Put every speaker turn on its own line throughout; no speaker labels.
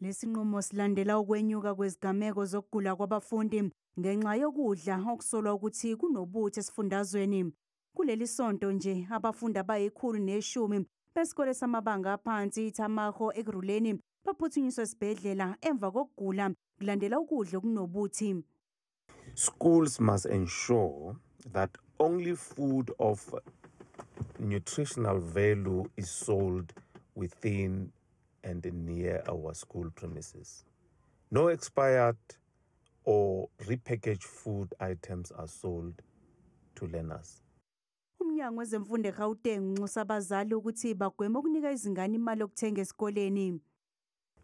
Lesinqumo silandela ukwenyuka kwezigameko zokugula kwabafundi ngenxa yokudla okusolwa ukuthi kunobuthi esifundazweni. Kuleli sonto nje abafundi abayi-110 besikole samabanga aphansi iThamago Ezikoleni baphuthunyiswa esibhedlela emva kokugula kulandela ukudla okunobuthi.
Schools must ensure that only food of nutritional value is sold within and near our school premises. No expired or repackaged food items are sold to learners.
Umnyango Wezemfundo e-Gauteng unxusa abazali ukuthi bagweme ukunika izingane imali yokuthenga esikoleni.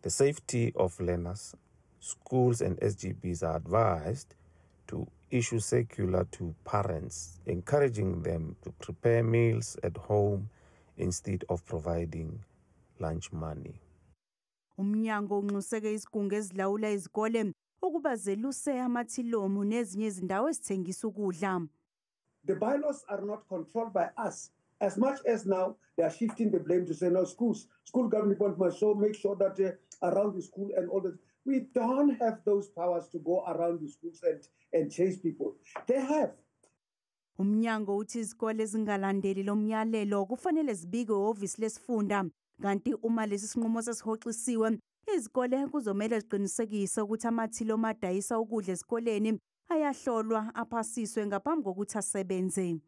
The safety of learners, schools and SGBs are advised to issue circular to parents, encouraging them to prepare meals at home instead of providing lunch money.
Umnyango unxuseke izigungu ezilawula izikole ukuba zeluse amathilomu nezinye izindawo ezithengisa ukudla.
The bylaws are not controlled by us as much as now they are shifting the blame to say no, school government must make sure that around the school and all that. We don't have those powers to go around the schools and chase people. They have.
Umnyango uthi izikole ezingalandeli lo myalelo kufanele zibike ihhovisi lesifunda, kanti uma lesi sinqumo sesihoxisiwe izikole kuzomela ziqinisekise ukuthi amathilo amadayisa ukudla esikoleni ayahlolwa aphasiswe ngaphambi kokuthi asebenze.